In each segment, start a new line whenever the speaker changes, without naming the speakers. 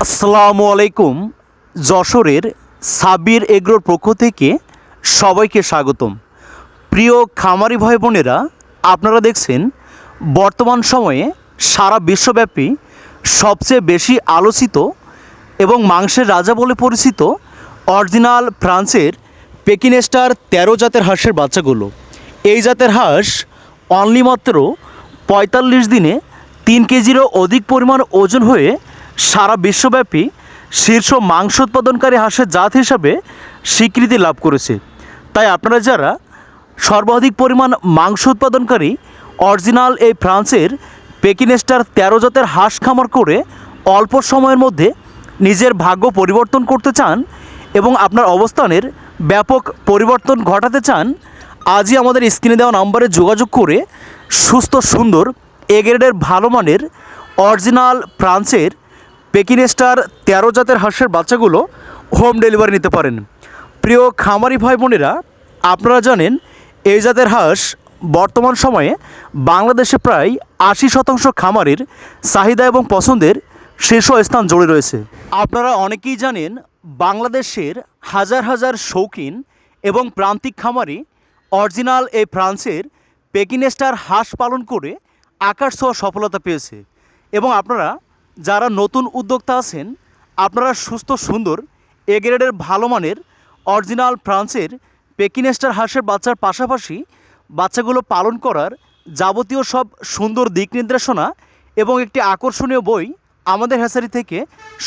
আসসালামু আলাইকুম। যশোরের সাবির এগ্রোর পক্ষ থেকে সবাইকে স্বাগতম। প্রিয় খামারি ভাই বোনেরা, আপনারা দেখছেন বর্তমান সময়ে সারা বিশ্বব্যাপী সবচেয়ে বেশি আলোচিত এবং মাংসের রাজা বলে পরিচিত অরিজিনাল ফ্রান্সের পেকিনেস্টার ১৩ জাতের হাঁসের বাচ্চাগুলো। এই জাতের হাঁস অনলি মাত্র ৪৫ দিনে ৩ কেজিরও অধিক পরিমাণ ওজন হয়ে সারা বিশ্বব্যাপী শীর্ষ মাংস উৎপাদনকারী হাঁসের জাত হিসাবে স্বীকৃতি লাভ করেছে। তাই আপনারা যারা সর্বাধিক পরিমাণ মাংস উৎপাদনকারী অরিজিনাল এই ফ্রান্সের পেকিনেস্টার ১৩ জাতের হাঁস খামার করে অল্প সময়ের মধ্যে নিজের ভাগ্য পরিবর্তন করতে চান এবং আপনার অবস্থানের ব্যাপক পরিবর্তন ঘটাতে চান, আজই আমাদের স্ক্রিনে দেওয়া নম্বরে যোগাযোগ করে সুস্থ সুন্দর এ গ্রেডের ভালো মানের অরিজিনাল ফ্রান্সের পেকিনেস্টার ১৩ জাতের হাঁসের বাচ্চাগুলো হোম ডেলিভারি নিতে পারেন। প্রিয় খামারি ভাই বোনেরা, আপনারা জানেন এই জাতের হাঁস বর্তমান সময়ে বাংলাদেশে প্রায় ৮০% খামারের চাহিদা এবং পছন্দের শীর্ষ স্থান জুড়ে রয়েছে। আপনারা অনেকেই জানেন বাংলাদেশের হাজার হাজার শৌখিন এবং প্রান্তিক খামারি অরিজিনাল এই ফ্রান্সের পেকিনেস্টার হাঁস পালন করে আকাশ ছোঁয়া সফলতা পেয়েছে। এবং আপনারা যারা নতুন উদ্যোক্তা আছেন, আপনারা সুস্থ সুন্দর এ গ্রেডের ভালো মানের অরিজিনাল ফ্রান্সের পেকিনেস্টার হাঁসের বাচ্চার পাশাপাশি বাচ্চাগুলো পালন করার যাবতীয় সব সুন্দর দিক নির্দেশনা এবং একটি আকর্ষণীয় বই আমাদের হ্যাচারি থেকে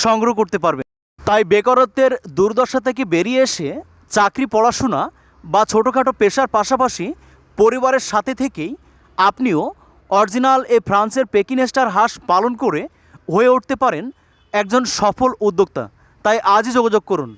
সংগ্রহ করতে পারবেন। তাই বেকারত্বের দুর্দশা থেকে বেরিয়ে এসে চাকরি, পড়াশোনা বা ছোটোখাটো পেশার পাশাপাশি পরিবারের সাথে থেকেই আপনিও অরিজিনাল এই ফ্রান্সের পেকিনেস্টার হাঁস পালন করে হয়ে উঠতে পারেন একজন সফল উদ্যোক্তা। তাই আজই যোগাযোগ করুন।